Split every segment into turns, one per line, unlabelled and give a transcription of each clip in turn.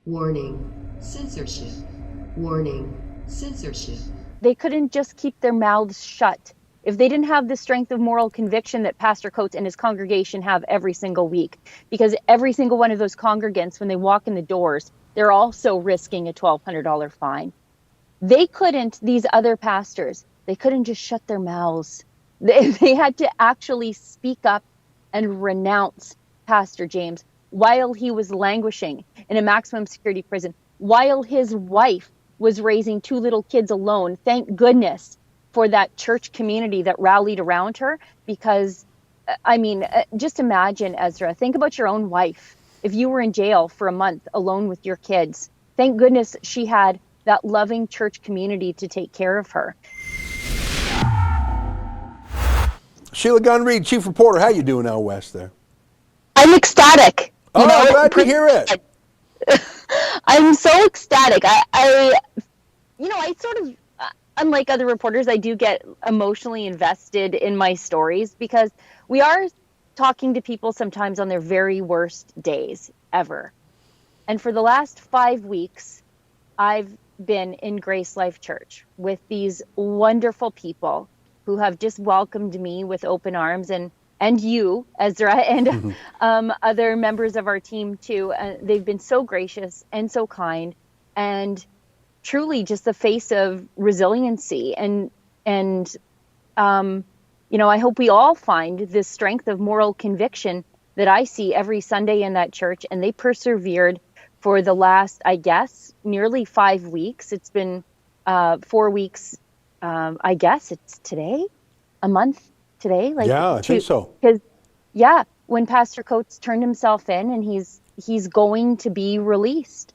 Warning, censorship. Warning, censorship.
They couldn't just keep their mouths shut. If they didn't have the strength of moral conviction that Pastor Coates and his congregation have every single week, because every single one of those congregants, when they walk in the doors, they're also risking a $1,200 fine. They couldn't, these other pastors, they couldn't just shut their mouths. They had to actually speak up and renounce Pastor James while he was languishing in a maximum security prison, while his wife was raising 2 little kids alone. Thank goodness for that church community that rallied around her, because, just imagine, Ezra, think about your own wife. If you were in jail for a month alone with your kids, thank goodness she had that loving church community to take care of her.
Sheila Gunn Reid, Chief Reporter, how you doing out west there?
I'm ecstatic.
I'm glad to hear it.
I'm so ecstatic. I sort of, unlike other reporters, I do get emotionally invested in my stories, because we are talking to people sometimes on their very worst days ever. And for the last 5 weeks, I've been in Grace Life Church with these wonderful people who have just welcomed me with open arms, and you, Ezra, and other members of our team too. They've been so gracious and so kind, and truly just the face of resiliency. And I hope we all find this strength of moral conviction that I see every Sunday in that church. And they persevered for the last, I guess, nearly 5 weeks. It's been 4 weeks. I guess it's today, a month today.
I think so.
Because, when Pastor Coates turned himself in, and he's going to be released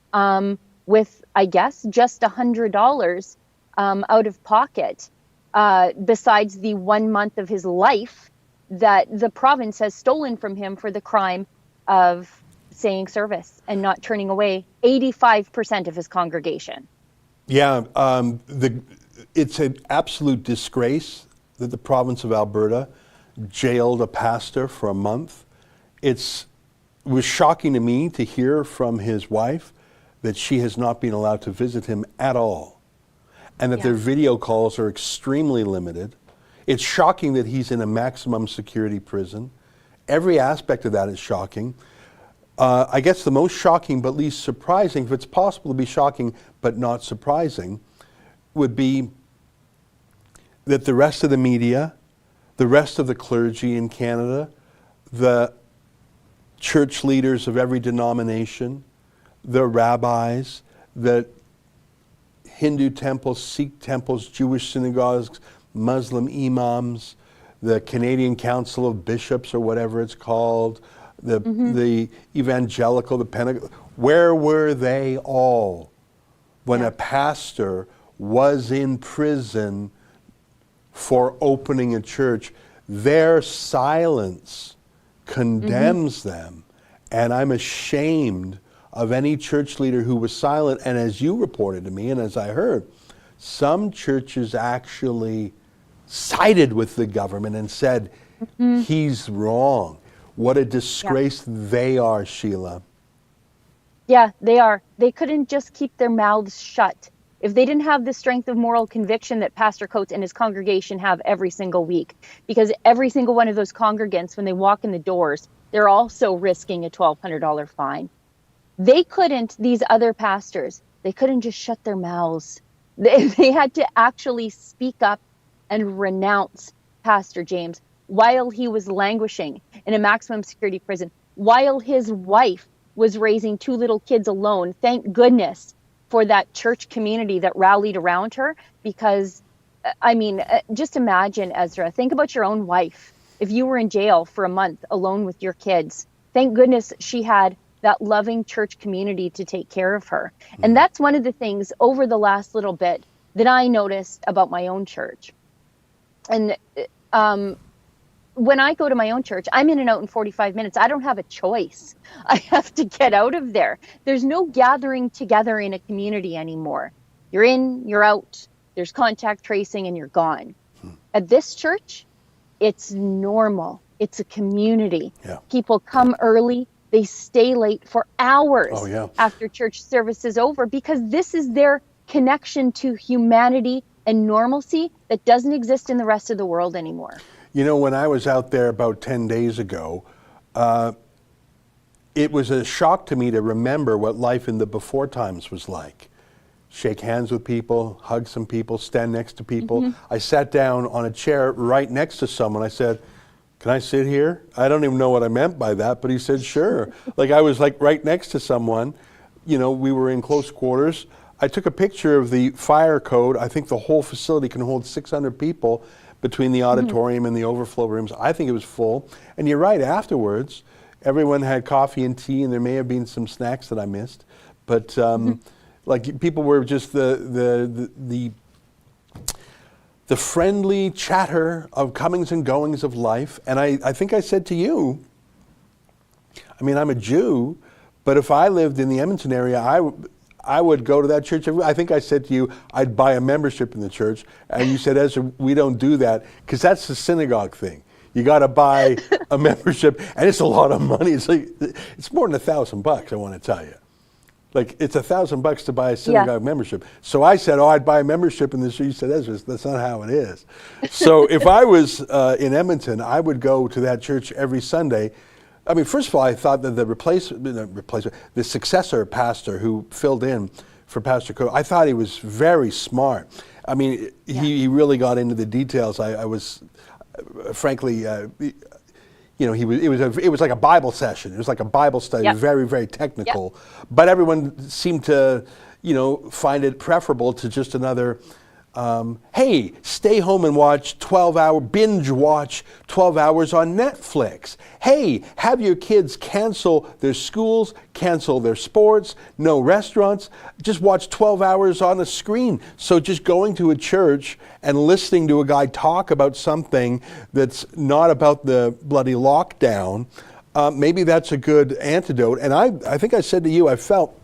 with, I guess, just $100 out of pocket, besides the 1 month of his life that the province has stolen from him for the crime of saying service and not turning away 85% of his congregation.
Yeah, it's an absolute disgrace that the province of Alberta jailed a pastor for a month. It was shocking to me to hear from his wife that she has not been allowed to visit him at all, and that their video calls are extremely limited. It's shocking that he's in a maximum security prison. Every aspect of that is shocking. I guess the most shocking but least surprising, if it's possible to be shocking but not surprising, would be that the rest of the media, the rest of the clergy in Canada, the church leaders of every denomination, the rabbis, the Hindu temples, Sikh temples, Jewish synagogues, Muslim imams, the Canadian Council of Bishops, or whatever it's called, the evangelical, the Pentecostal, where were they all when a pastor was in prison for opening a church? Their silence condemns them, and I'm ashamed of any church leader who was silent. And as you reported to me, and as I heard, some churches actually sided with the government and said, he's wrong. What a disgrace they are, Sheila.
Yeah, they are. They couldn't just keep their mouths shut. If they didn't have the strength of moral conviction that Pastor Coates and his congregation have every single week, because every single one of those congregants, when they walk in the doors, they're also risking a $1,200 fine. They couldn't, these other pastors, they couldn't just shut their mouths. They had to actually speak up and renounce Pastor James while he was languishing in a maximum security prison, while his wife was raising 2 little kids alone. Thank goodness for that church community that rallied around her, because, just imagine, Ezra, think about your own wife. If you were in jail for a month alone with your kids, thank goodness she had that loving church community to take care of her. And that's one of the things over the last little bit that I noticed about my own church. And when I go to my own church, I'm in and out in 45 minutes. I don't have a choice. I have to get out of there. There's no gathering together in a community anymore. You're in, you're out, there's contact tracing, and you're gone. At this church, it's normal. It's a community. Yeah. People come early, they stay late for hours
Oh, yeah.
after church service is over, because this is their connection to humanity and normalcy that doesn't exist in the rest of the world anymore.
You know, when I was out there about 10 days ago, it was a shock to me to remember what life in the before times was like. Shake hands with people, hug some people, stand next to people. I sat down on a chair right next to someone. I said, "Can I sit here?" I don't even know what I meant by that, but he said, "Sure." Like I was like right next to someone. You know, we were in close quarters. I took a picture of the fire code. I think the whole facility can hold 600 people between the auditorium and the overflow rooms. I think it was full. And you're right, afterwards, everyone had coffee and tea, and there may have been some snacks that I missed. But like people were just the friendly chatter of comings and goings of life. And I think I said to you, I mean, I'm a Jew, but if I lived in the Edmonton area, I would go to that church. I think I said to you, I'd buy a membership in the church. And you said, Ezra, we don't do that, because that's the synagogue thing. You got to buy a membership, and it's a lot of money. It's like, it's more than $1,000, I want to tell you. Like, it's $1,000 to buy a synagogue membership. So I said, oh, I'd buy a membership in this. You said, Ezra, that's not how it is. So if I was in Edmonton, I would go to that church every Sunday. I mean, first of all, I thought that the successor pastor who filled in for Pastor Coe, I thought he was very smart. I mean, he really got into the details. I was, frankly, you know, it was like a Bible session. It was like a Bible study, very, very technical. But everyone seemed to, you know, find it preferable to just another, hey, stay home and binge watch 12 hours on Netflix. Hey, have your kids cancel their schools, cancel their sports, no restaurants, just watch 12 hours on a screen. So just going to a church and listening to a guy talk about something that's not about the bloody lockdown, maybe that's a good antidote. And I think I said to you, I felt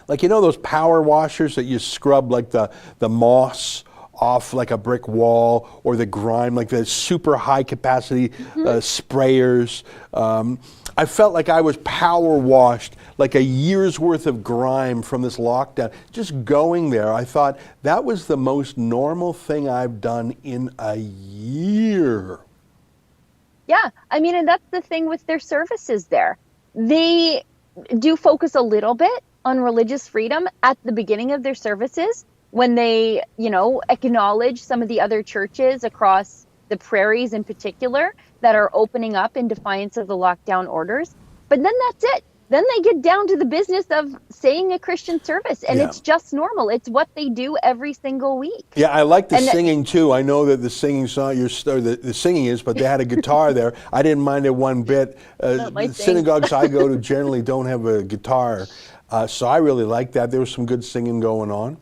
like, you know, those power washers that you scrub like the moss off like a brick wall, or the grime, like the super high capacity sprayers. I felt like I was power washed, like a year's worth of grime from this lockdown. Just going there, I thought that was the most normal thing I've done in a year.
Yeah, I mean, and that's the thing with their services there. They do focus a little bit on religious freedom at the beginning of their services, when they, you know, acknowledge some of the other churches across the prairies in particular that are opening up in defiance of the lockdown orders. But then that's it. Then they get down to the business of saying a Christian service, and it's just normal. It's what they do every single week. Yeah,
I like the singing too. I know that the singing's not your the singing is, but they had a guitar there. I didn't mind it one bit. The synagogues I go to generally don't have a guitar, so I really like that. There was some good singing going on.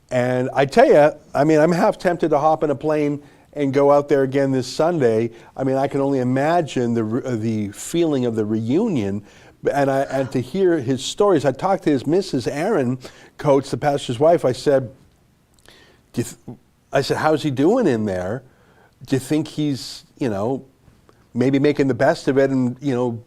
And I tell you, I mean, I'm half tempted to hop in a plane and go out there again this Sunday. I mean, I can only imagine the feeling of the reunion, and to hear his stories. I talked to his Mrs. Aaron Coates, the pastor's wife. I said, how's he doing in there? Do you think he's, you know, maybe making the best of it and, you know,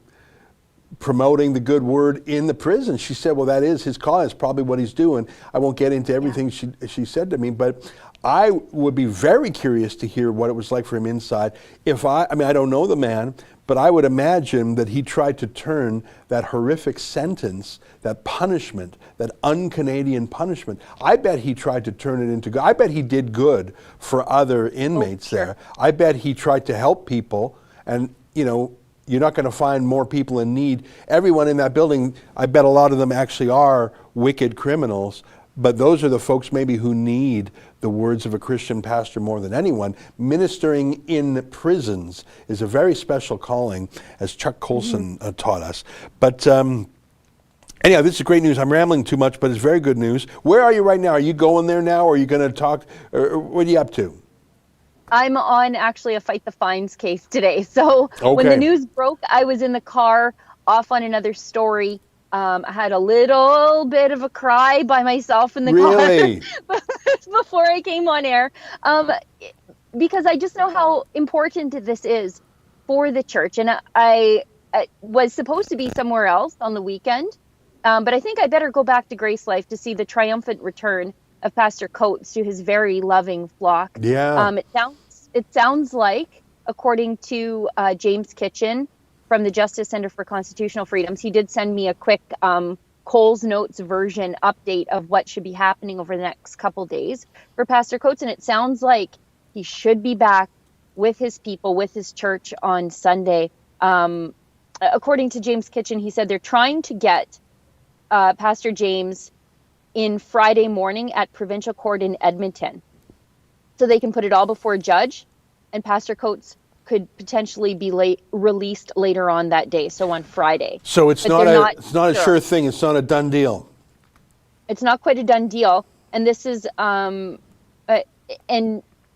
promoting the good word in the prison? She said, well, that is his call. It's probably what he's doing. I won't get into everything she said to me, but I would be very curious to hear what it was like for him inside. I mean, I don't know the man, but I would imagine that he tried to turn that horrific sentence, that punishment, that un-Canadian punishment, I bet he tried to turn it into good. I bet he did good for other inmates there. I bet he tried to help people, and, you know, you're not going to find more people in need. Everyone in that building, I bet a lot of them actually are wicked criminals, but those are the folks maybe who need the words of a Christian pastor more than anyone. Ministering in prisons is a very special calling, as Chuck Colson taught us. But anyhow, this is great news. I'm rambling too much, but it's very good news. Where are you right now? Are you going there now, or are you going to talk, or what are you up to?
I'm on actually a Fight the Fines case today. So when the news broke, I was in the car off on another story. I had a little bit of a cry by myself in the car before I came on air, because I just know how important this is for the church. And I was supposed to be somewhere else on the weekend. But I think I better go back to Grace Life to see the triumphant return of Pastor Coates to his very loving flock.
Yeah.
It sounds like, according to James Kitchen from the Justice Centre for Constitutional Freedoms, he did send me a quick Coles Notes version update of what should be happening over the next couple days for Pastor Coates, and it sounds like he should be back with his people, with his church on Sunday. According to James Kitchen, he said they're trying to get Pastor James in Friday morning at provincial court in Edmonton, so they can put it all before a judge, and Pastor Coates could potentially be released later on that day, so on Friday.
So it's not a sure thing. It's not a done deal.
It's not quite a done deal, and this is and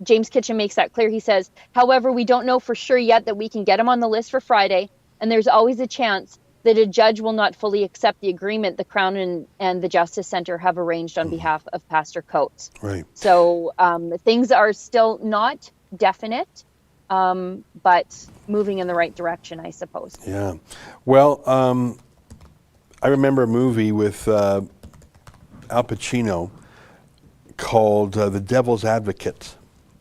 James Kitchen makes that clear. He says, however, we don't know for sure yet that we can get him on the list for Friday, and there's always a chance that a judge will not fully accept the agreement the Crown and the Justice Centre have arranged on behalf of Pastor Coates.
Right.
So things are still not definite, but moving in the right direction, I suppose.
Yeah. Well, I remember a movie with Al Pacino called The Devil's Advocate.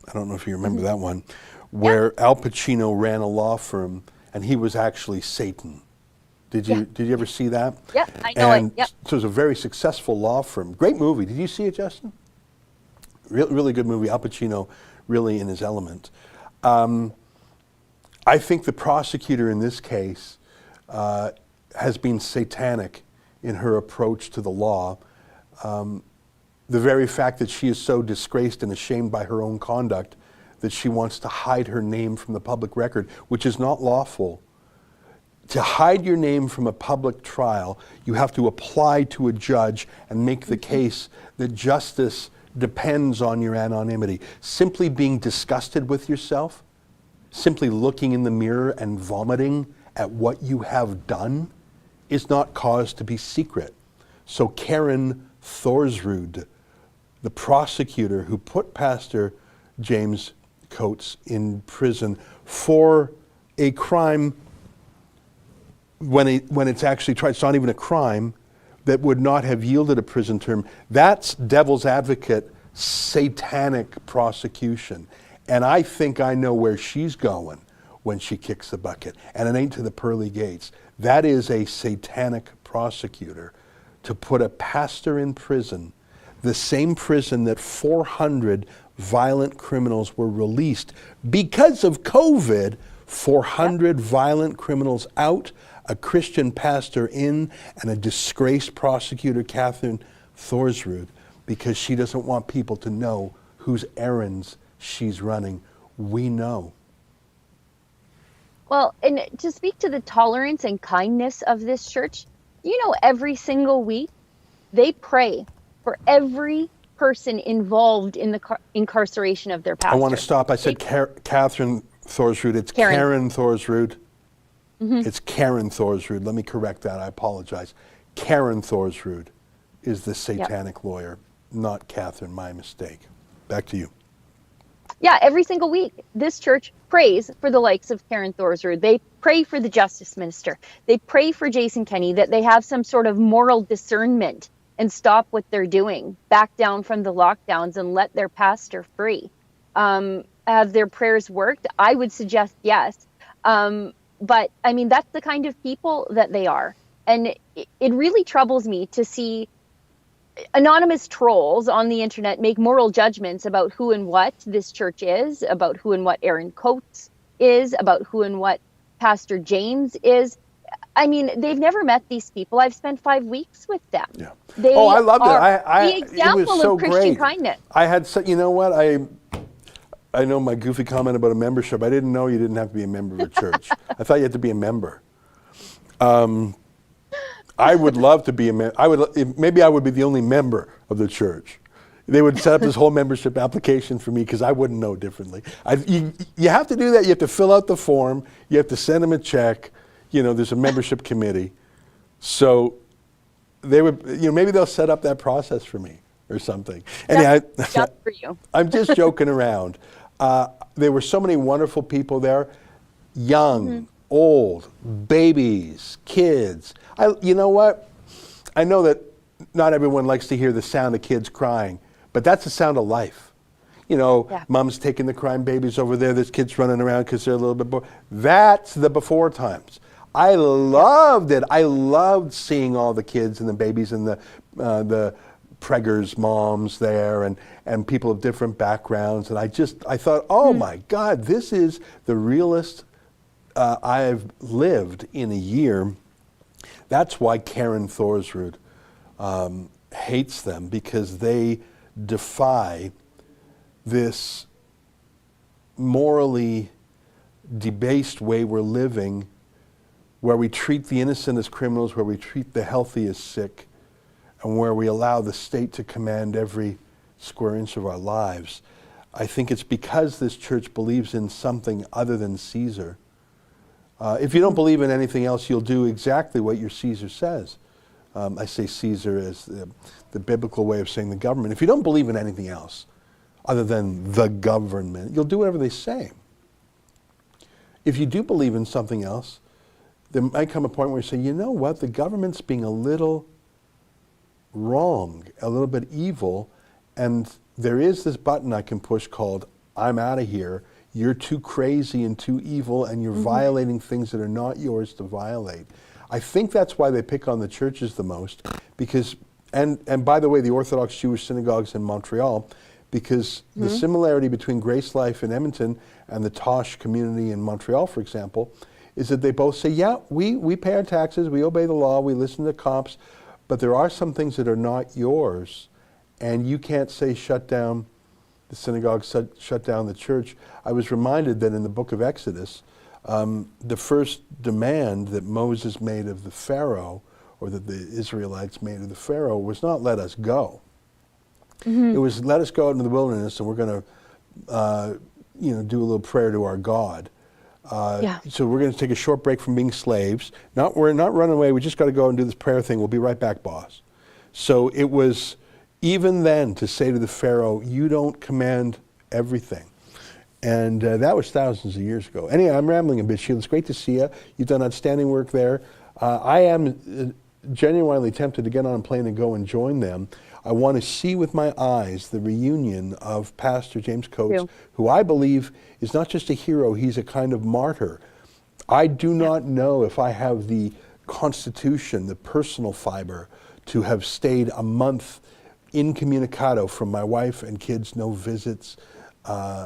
I don't know if you remember that one, where Al Pacino ran a law firm and he was actually Satan. Did you ever see that?
Yeah, I know it. Yep.
So it was a very successful law firm. Great movie. Did you see it, Justin? Really good movie. Al Pacino really in his element. I think the prosecutor in this case has been satanic in her approach to the law. The very fact that she is so disgraced and ashamed by her own conduct that she wants to hide her name from the public record, which is not lawful. To hide your name from a public trial, you have to apply to a judge and make the case that justice depends on your anonymity. Simply being disgusted with yourself, simply looking in the mirror and vomiting at what you have done is not cause to be secret. So Karen Thorsrud, the prosecutor who put Pastor James Coates in prison for a crime when it's actually tried, it's not even a crime, that would not have yielded a prison term. That's devil's advocate, satanic prosecution. And I think I know where she's going when she kicks the bucket. And it ain't to the pearly gates. That is a satanic prosecutor to put a pastor in prison, the same prison that 400 violent criminals were released because of COVID. 400 violent criminals out, a Christian pastor in, and a disgraced prosecutor, Catherine Thorsrud, because she doesn't want people to know whose errands she's running. We know.
Well, and to speak to the tolerance and kindness of this church, every single week they pray for every person involved in the incarceration of their pastor.
I want to stop. I said Catherine Thorsrud. It's Karen Thorsrud. It's Karen Thorsrud. Let me correct that. I apologize. Karen Thorsrud is the satanic lawyer, not Catherine. My mistake. Back to you.
Yeah, every single week, this church prays for the likes of Karen Thorsrud. They pray for the justice minister. They pray for Jason Kenney, that they have some sort of moral discernment and stop what they're doing, back down from the lockdowns and let their pastor free. Have their prayers worked? I would suggest yes. But I mean, that's the kind of people that they are. And it really troubles me to see anonymous trolls on the internet make moral judgments about who and what this church is, about who and what Aaron Coates is, about who and what Pastor James is. I mean, they've never met these people. I've spent 5 weeks with them.
Yeah.
They
I loved it.
The example
it was so
of Christian
great.
kindness.
I had, you know what? I know my goofy comment about a membership. I didn't know you didn't have to be a member of a church. I thought you had to be a member. I would love to be a member. Maybe I would be the only member of the church. They would set up this whole membership application for me because I wouldn't know differently. You have to do that. You have to fill out the form. You have to send them a check. There's a membership committee. So they would, maybe they'll set up that process for me or something.
That's just for you.
I'm just joking around. There were so many wonderful people there, young, old, babies, kids. You know what? I know that not everyone likes to hear the sound of kids crying, but that's the sound of life. You know,
Yeah.
mom's taking the crying babies over there, there's kids running around because they're a little bit bored. That's the before times. I loved it. I loved seeing all the kids and the babies and the preggers moms there and people of different backgrounds. And I thought, oh my God, this is the realest I've lived in a year. That's why Karen Thorsrud hates them, because they defy this morally debased way we're living, where we treat the innocent as criminals, where we treat the healthy as sick, and where we allow the state to command every square inch of our lives. I think it's because this church believes in something other than Caesar. If you don't believe in anything else, you'll do exactly what your Caesar says. I say Caesar as the biblical way of saying the government. If you don't believe in anything else other than the government, you'll do whatever they say. If you do believe in something else, there might come a point where you say, you know what, the government's being a little wrong, a little bit evil, and there is this button I can push called, I'm out of here. You're too crazy and too evil, and you're violating things that are not yours to violate. I think that's why they pick on the churches the most, because, and by the way, the Orthodox Jewish synagogues in Montreal, because the similarity between Grace Life in Edmonton and the Tosh community in Montreal, for example, is that they both say, yeah, we pay our taxes, we obey the law, we listen to cops, but there are some things that are not yours, and you can't say shut down the synagogue, shut down the church. I was reminded that in the book of Exodus, the first demand that Moses made of the Pharaoh, or that the Israelites made of the Pharaoh, was not let us go. It was let us go out into the wilderness, and we're going to do a little prayer to our God. So we're going to take a short break from being slaves. We're not running away. We just got to go and do this prayer thing. We'll be right back, boss. So it was even then to say to the Pharaoh, you don't command everything. And that was thousands of years ago. Anyway, I'm rambling a bit, Sheila. It's great to see you. You've done outstanding work there. I am genuinely tempted to get on a plane and go and join them. I want to see with my eyes the reunion of Pastor James Coates, who I believe is not just a hero, he's a kind of martyr. I do not know if I have the constitution, the personal fiber, to have stayed a month incommunicado from my wife and kids, no visits,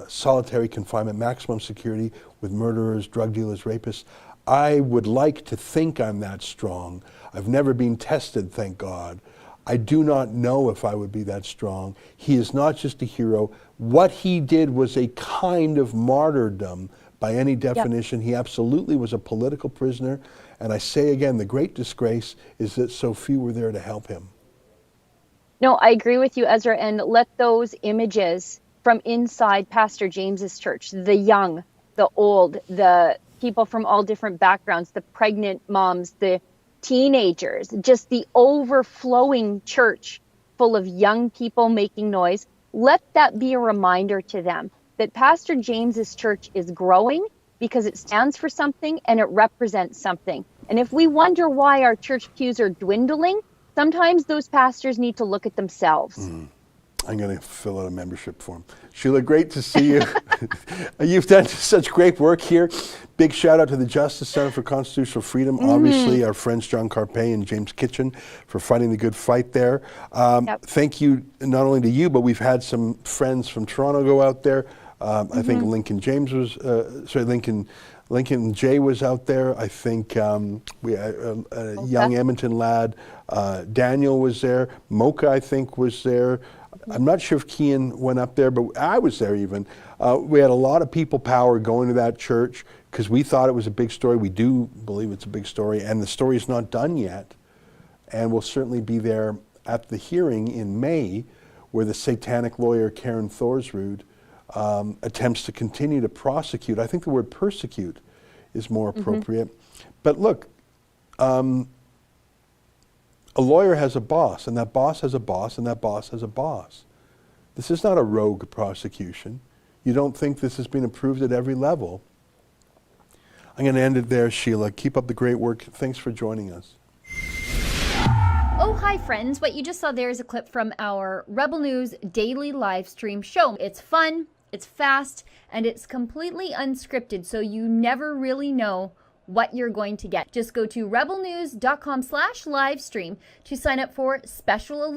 solitary confinement, maximum security with murderers, drug dealers, rapists. I would like to think I'm that strong. I've never been tested, thank God. I do not know if I would be that strong. He is not just a hero. What he did was a kind of martyrdom by any definition. He absolutely was a political prisoner. And I say again, the great disgrace is that so few were there to help him.
No, I agree with you, Ezra. And let those images from inside Pastor James's church, the young, the old, the people from all different backgrounds, the pregnant moms, the teenagers, just the overflowing church full of young people making noise. Let that be a reminder to them that Pastor James's church is growing because it stands for something and it represents something. And if we wonder why our church pews are dwindling, sometimes those pastors need to look at themselves.
I'm going to fill out a membership form. Sheila, great to see you. You've done such great work here. Big shout out to the Justice Center for Constitutional Freedom. Obviously, our friends John Carpay and James Kitchen for fighting the good fight there. Thank you not only to you, but we've had some friends from Toronto go out there. I think Lincoln James was, Lincoln Jay was out there. I think we had a young Edmonton lad. Daniel was there. Mocha, I think, was there. I'm not sure if Kian went up there, but I was there even. We had a lot of people power going to that church because we thought it was a big story. We do believe it's a big story, and the story is not done yet. And we'll certainly be there at the hearing in May where the satanic lawyer Karen Thorsrud attempts to continue to prosecute. I think the word persecute is more appropriate. But look, a lawyer has a boss, and that boss has a boss, and that boss has a boss. This is not a rogue prosecution. You don't think this has been approved at every level. I'm going to end it there, Sheila. Keep up the great work. Thanks for joining us.
Oh, hi, friends. What you just saw there is a clip from our Rebel News Daily Livestream show. It's fun, it's fast, and it's completely unscripted, so you never really know what you're going to get. Just go to rebelnews.com/livestream to sign up for special